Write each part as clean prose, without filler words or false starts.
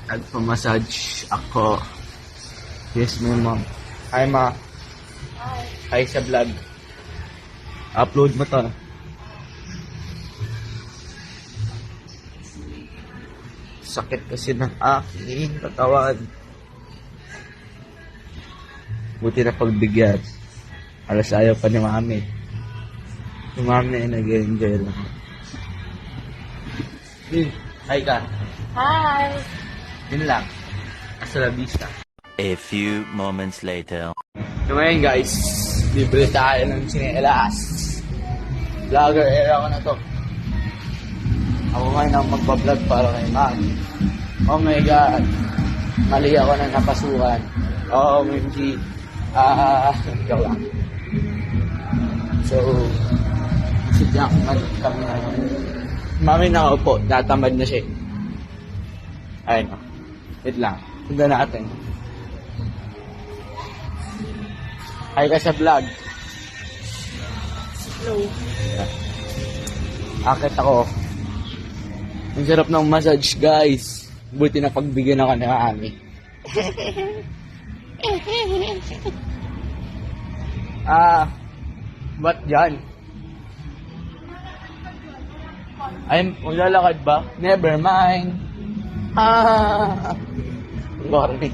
Nagpa-massage ako. Yes, my mom. Hi, ma. Hi sa vlog. Upload mo to. Sakit kasi ng aking katawan. Buti na pagbigyan. Alas ayaw pa ni mami. Si mami ay nag-enjoy lang. Hi ka. Hi! Yun lang. Hasta la vista. A few moments later. So ngayon guys, libre tayo ng sinelas. Vlogger era ko na to. Ako ngayon ang magpa-vlog para kay mami. Oh my god. Mali ako na napasukan. OMG. Joke lang. So, si Jackman kami ngayon. Mami nakaupo, tatamad na siya. Ayun o. Wait lang. Sundan natin. Hi ka sa vlog. Hello. Akit ako. Ang sarap ng massage, guys. Buti na pagbigyan ako ng mami. Ba't dyan? Ay, maglalakad ba? Never mind. Sorry.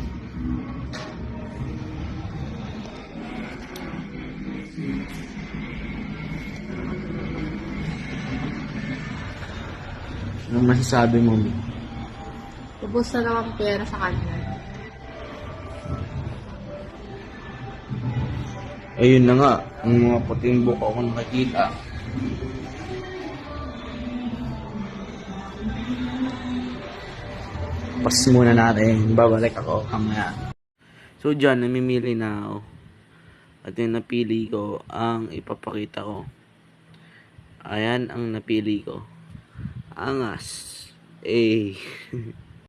Ano masasabi mo? Ubus na naman pera sa kanya. Ayun na nga, ang mga puting buko ko nakikita. Pas muna natin, babalik ako kamaya. So dyan, namimili na ako. At yung napili ko, ang ipapakita ko. Ayan ang napili ko. Angas. Eh.